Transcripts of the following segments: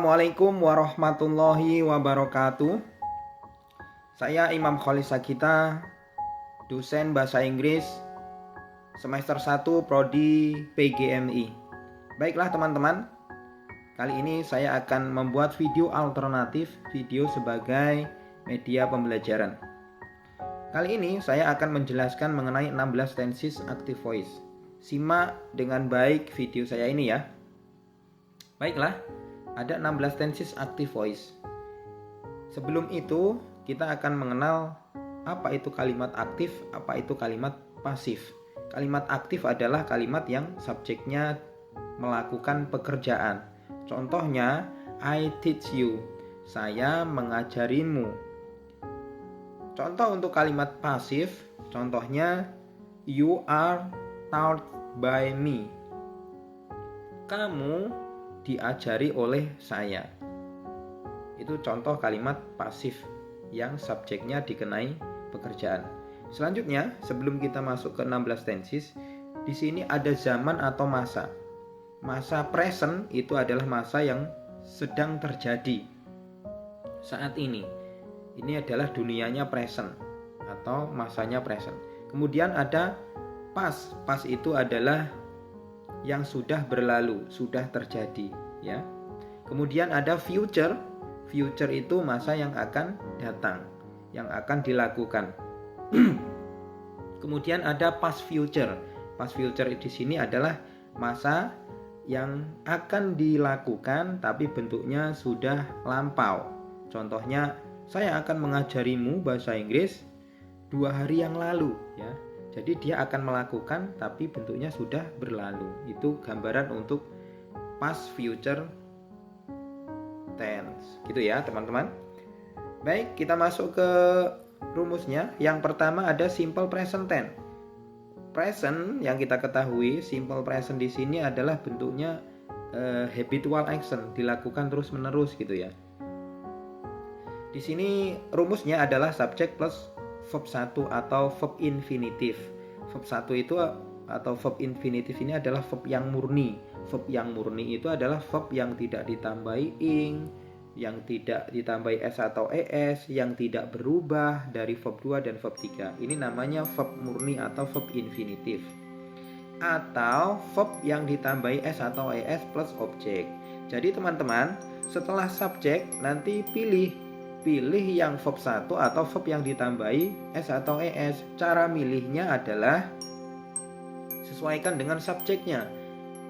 Assalamualaikum warahmatullahi wabarakatuh. Saya Imam Khalid Sagita, dosen bahasa Inggris semester 1 Prodi PGMI. Baiklah teman-teman, kali ini saya akan membuat video alternatif, video sebagai media pembelajaran. Kali ini saya akan menjelaskan mengenai 16 tenses active voice. Simak dengan baik video saya ini ya. Baiklah, ada 16 tenses active voice. Sebelum itu, kita akan mengenal apa itu kalimat aktif, apa itu kalimat pasif. Kalimat aktif adalah kalimat yang subjeknya melakukan pekerjaan. Contohnya, I teach you, saya mengajarimu. Contoh untuk kalimat pasif, contohnya, you are taught by me, kamu diajari oleh saya. Itu contoh kalimat pasif yang subjeknya dikenai pekerjaan. Selanjutnya, sebelum kita masuk ke 16 tenses, di sini ada zaman atau masa. Masa present itu adalah masa yang sedang terjadi saat ini. Ini adalah dunianya present atau masanya present. Kemudian ada past. Past itu adalah yang sudah berlalu, sudah terjadi ya. Kemudian ada future. Future itu masa yang akan datang, yang akan dilakukan. Kemudian ada past future. Past future di sini adalah masa yang akan dilakukan tapi bentuknya sudah lampau. Contohnya, saya akan mengajarimu bahasa Inggris 2 hari yang lalu ya. Jadi dia akan melakukan tapi bentuknya sudah berlalu. Itu gambaran untuk past future tense. Gitu ya teman-teman. Baik, kita masuk ke rumusnya. Yang pertama ada simple present tense. Present yang kita ketahui, simple present di sini adalah bentuknya habitual action, dilakukan terus-menerus gitu ya. Di sini rumusnya adalah subject plus verb 1 atau verb infinitif. Verb 1 itu atau verb infinitif ini adalah verb yang murni. Verb yang murni itu adalah verb yang tidak ditambahi ing, yang tidak ditambahi s atau es, yang tidak berubah dari verb 2 dan verb 3. Ini namanya verb murni atau verb infinitif. Atau verb yang ditambahi s atau es plus objek. Jadi teman-teman, setelah subjek nanti pilih yang verb 1 atau verb yang ditambahi s atau es. Cara milihnya adalah sesuaikan dengan subjeknya.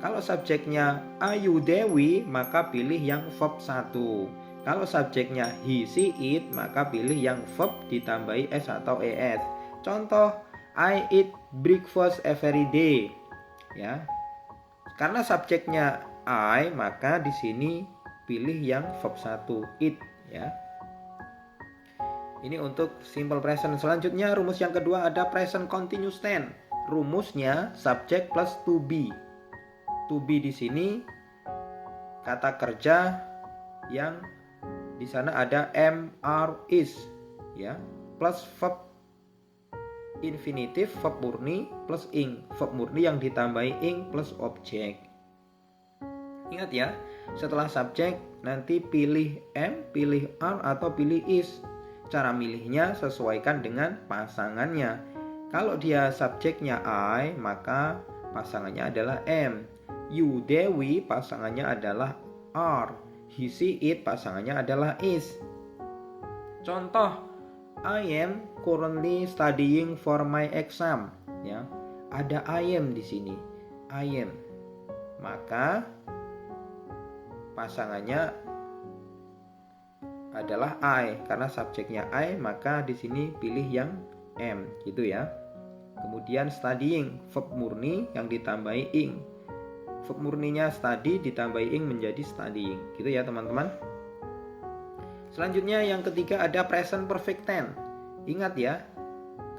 Kalau subjeknya Ayu Dewi, maka pilih yang verb 1. Kalau subjeknya he, she, it, maka pilih yang verb ditambahi s atau es. Contoh, I eat breakfast every day. Ya. Karena subjeknya I, maka di sini pilih yang verb 1, eat ya. Ini untuk simple present. Selanjutnya rumus yang kedua ada present continuous tense. Rumusnya subject plus to be. To be di sini kata kerja yang di sana ada am, are, is ya, plus verb infinitif, verb murni plus ing. Verb murni yang ditambahi ing plus objek. Ingat ya, setelah subjek nanti pilih am, pilih are atau pilih is. Cara milihnya sesuaikan dengan pasangannya. Kalau dia subjeknya I, maka pasangannya adalah am. You Dewi pasangannya adalah are. He, she, it pasangannya adalah is. Contoh, I am currently studying for my exam. Ya, ada I am di sini. I am. Maka pasangannya adalah I, karena subjeknya I, maka di sini pilih yang am, gitu ya. Kemudian studying, verb murni yang ditambahi ing. Verb murninya study ditambahi ing menjadi studying, gitu ya teman-teman. Selanjutnya yang ketiga ada present perfect tense. Ingat ya,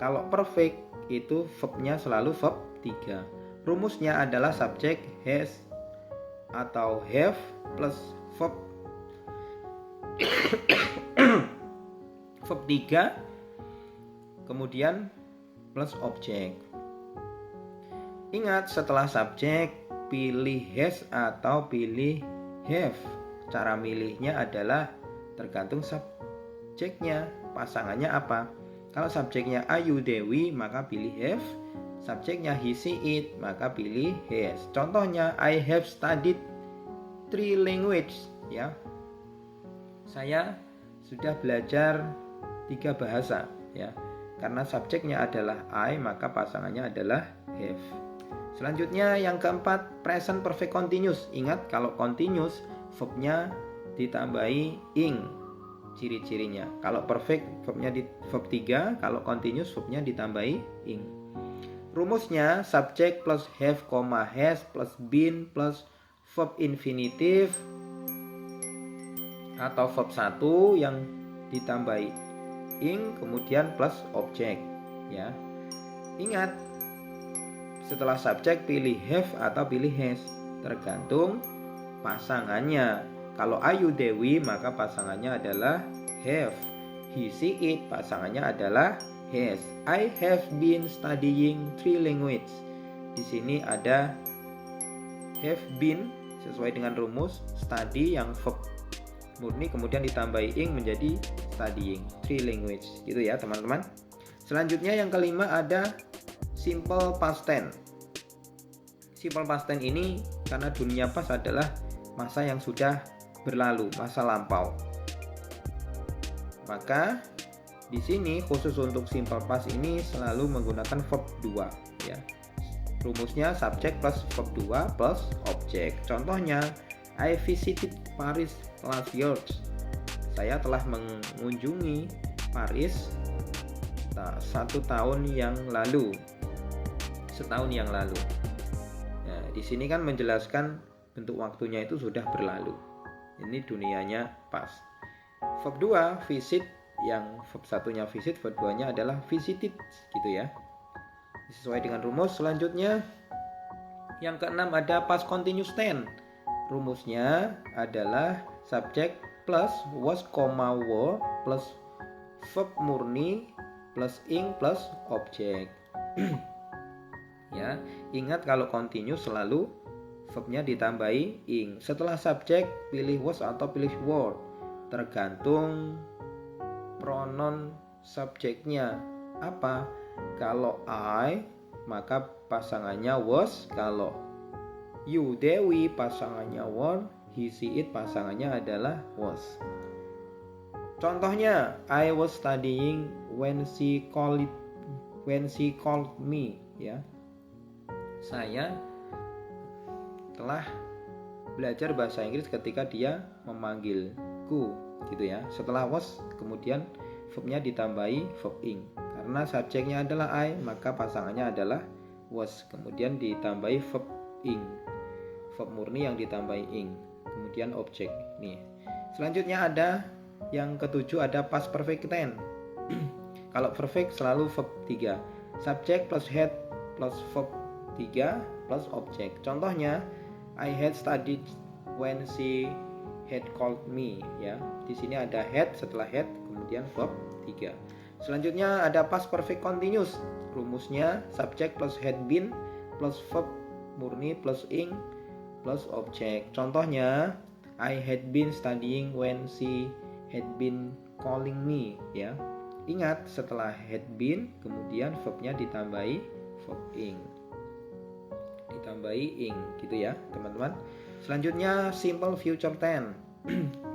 kalau perfect itu verbnya selalu verb 3. Rumusnya adalah subject has atau have plus verb verb 3 kemudian plus objek. Ingat, setelah subjek pilih has atau pilih have. Cara milihnya adalah tergantung subjeknya, pasangannya apa. Kalau subjeknya Ayu Dewi maka pilih have, subjeknya he she it maka pilih has. Contohnya I have studied 3 languages, ya. Saya sudah belajar 3 bahasa, ya. Karena subjeknya adalah I maka pasangannya adalah have. Selanjutnya yang keempat, present perfect continuous. Ingat kalau continuous verbnya ditambahi ing, ciri-cirinya. Kalau perfect verbnya di verb 3, kalau continuous verbnya ditambahi ing. Rumusnya subject plus have, has plus been plus verb infinitive atau verb 1 yang ditambahi ing kemudian plus object, ya. Ingat, setelah subjek pilih have atau pilih has, tergantung pasangannya. Kalau Ayu Dewi maka pasangannya adalah have. He she it pasangannya adalah has. I have been studying 3 languages. Di sini ada have been sesuai dengan rumus study yang verb murni kemudian ditambahi ing menjadi studying 3 languages, gitu ya teman-teman. Selanjutnya yang kelima ada simple past tense. Simple past tense ini karena dunia past adalah masa yang sudah berlalu, masa lampau. Maka di sini khusus untuk simple past ini selalu menggunakan verb 2, ya. Rumusnya subject plus verb 2 plus object. Contohnya I visited Paris last year. Saya telah mengunjungi Paris 1 tahun yang lalu. Setahun yang lalu. Nah, di sini kan menjelaskan bentuk waktunya itu sudah berlalu. Ini dunianya pas. Verb 2 visit, yang verb satunya visit, verb 2-nya adalah visited, gitu ya. Sesuai dengan rumus. Selanjutnya yang keenam ada past continuous tense. Rumusnya adalah subject plus was, were plus verb murni plus ing plus object. Ya, ingat kalau continuous selalu verbnya ditambahi ing. Setelah subjek pilih was atau pilih were, tergantung pronoun subjeknya apa. Kalau I maka pasangannya was, kalau you Dewi pasangannya were, he she it pasangannya adalah was. Contohnya I was studying when she called me, ya. Saya telah belajar bahasa Inggris ketika dia memanggilku, gitu ya. Setelah was kemudian verbnya ditambahi verb ing. Karena subjeknya adalah I maka pasangannya adalah was, kemudian ditambahi verb ing, verb murni yang ditambahi ing, kemudian objek. Nih. Selanjutnya ada yang ketujuh ada past perfect tense. Kalau perfect selalu verb 3, subject plus had plus verb 3 plus object. Contohnya I had studied when she had called me, ya. Di sini ada had, setelah had kemudian verb 3. Selanjutnya ada past perfect continuous. Rumusnya subject plus had been plus verb murni plus ing plus object. Contohnya I had been studying when she had been calling me, ya. Ingat setelah had been kemudian verbnya ditambahi verb ing, ditambahi ing, gitu ya teman-teman. Selanjutnya simple future tense.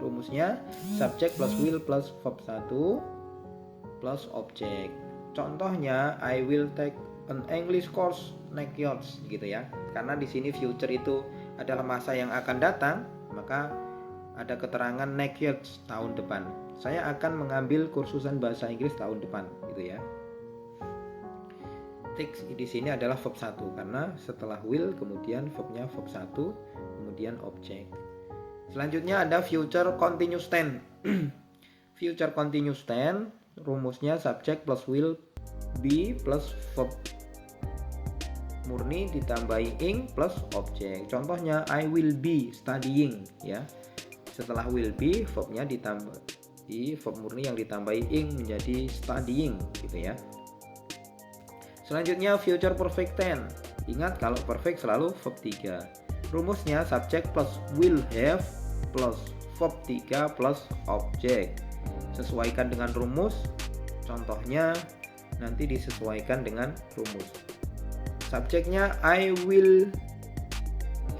Rumusnya subject plus will plus verb 1 plus object. Contohnya I will take an English course next year, gitu ya. Karena di sini future itu adalah masa yang akan datang, maka ada keterangan next year, tahun depan. Saya akan mengambil kursusan bahasa Inggris tahun depan, gitu ya. Take di sini adalah verb 1 karena setelah will kemudian verbnya verb 1 kemudian object. Selanjutnya ada future continuous tense. Future continuous tense rumusnya subject plus will be plus verb murni ditambahi ing plus object. Contohnya I will be studying, ya. Setelah will be verbnya ditambahi verb murni yang ditambahi ing menjadi studying, gitu ya. Selanjutnya future perfect tense. Ingat kalau perfect selalu verb 3. Rumusnya subject plus will have plus verb 3 plus objek. Sesuaikan dengan rumus. Contohnya nanti disesuaikan dengan rumus. Subjeknya I will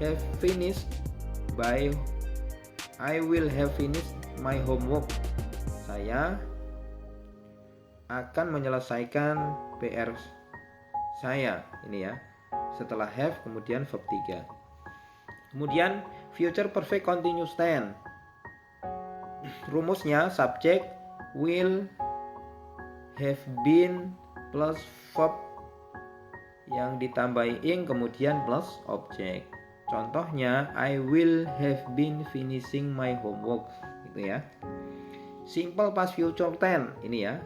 have finished my homework. Saya akan menyelesaikan PR saya. Ini ya. Setelah have kemudian verb 3. Kemudian future perfect continuous tense. Rumusnya subjek will have been plus verb yang ditambahi ing kemudian plus objek. Contohnya I will have been finishing my homework, gitu ya. Simple past future tense ini ya.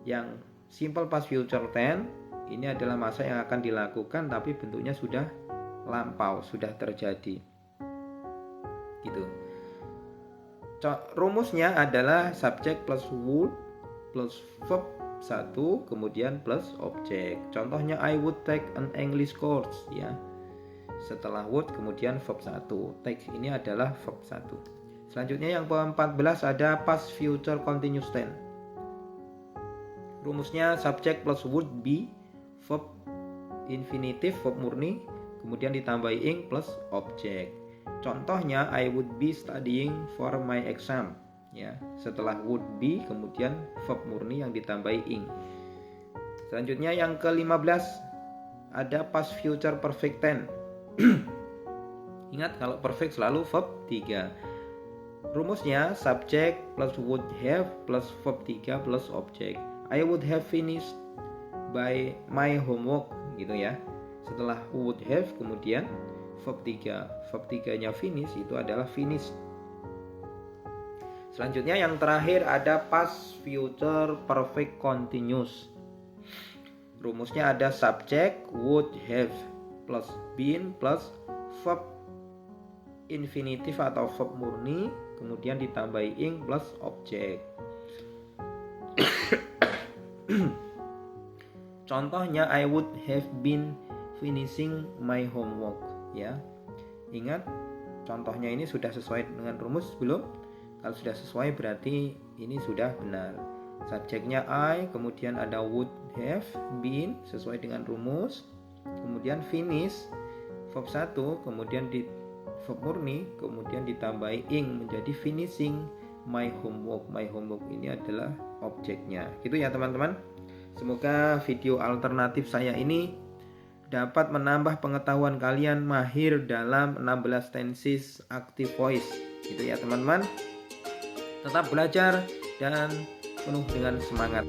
Yang simple past future tense ini adalah masa yang akan dilakukan tapi bentuknya sudah lampau, sudah terjadi. Gitu. Rumusnya adalah subjek plus would plus verb 1 kemudian plus objek. Contohnya I would take an English course ya. Setelah would kemudian verb 1. Take ini adalah verb 1. Selanjutnya yang ke-14 ada past future continuous tense. Rumusnya subjek plus would be verb infinitif verb murni kemudian ditambahi ing plus objek. Contohnya I would be studying for my exam ya. Setelah would be kemudian verb murni yang ditambahi ing. Selanjutnya yang ke-15 ada past future perfect tense. Ingat kalau perfect selalu verb 3. Rumusnya subjek plus would have plus verb 3 plus objek. I would have finished by my homework gitu ya. Setelah would have kemudian verb 3. Verb 3-nya finish itu adalah finish. Selanjutnya yang terakhir ada past future perfect continuous. Rumusnya ada subjek would have plus been plus verb infinitif atau verb murni kemudian ditambahi ing plus objek. Contohnya I would have been finishing my homework ya. Ingat contohnya ini sudah sesuai dengan rumus belum? Kalau sudah sesuai berarti ini sudah benar. Subjeknya I, kemudian ada would have been sesuai dengan rumus. Kemudian finish verb 1, kemudian di verb murni, kemudian ditambahi ing menjadi finishing my homework. My homework ini adalah objeknya. Gitu ya teman-teman. Semoga video alternatif saya ini dapat menambah pengetahuan kalian mahir dalam 16 tenses active voice. Gitu ya teman-teman. Tetap belajar dan penuh dengan semangat.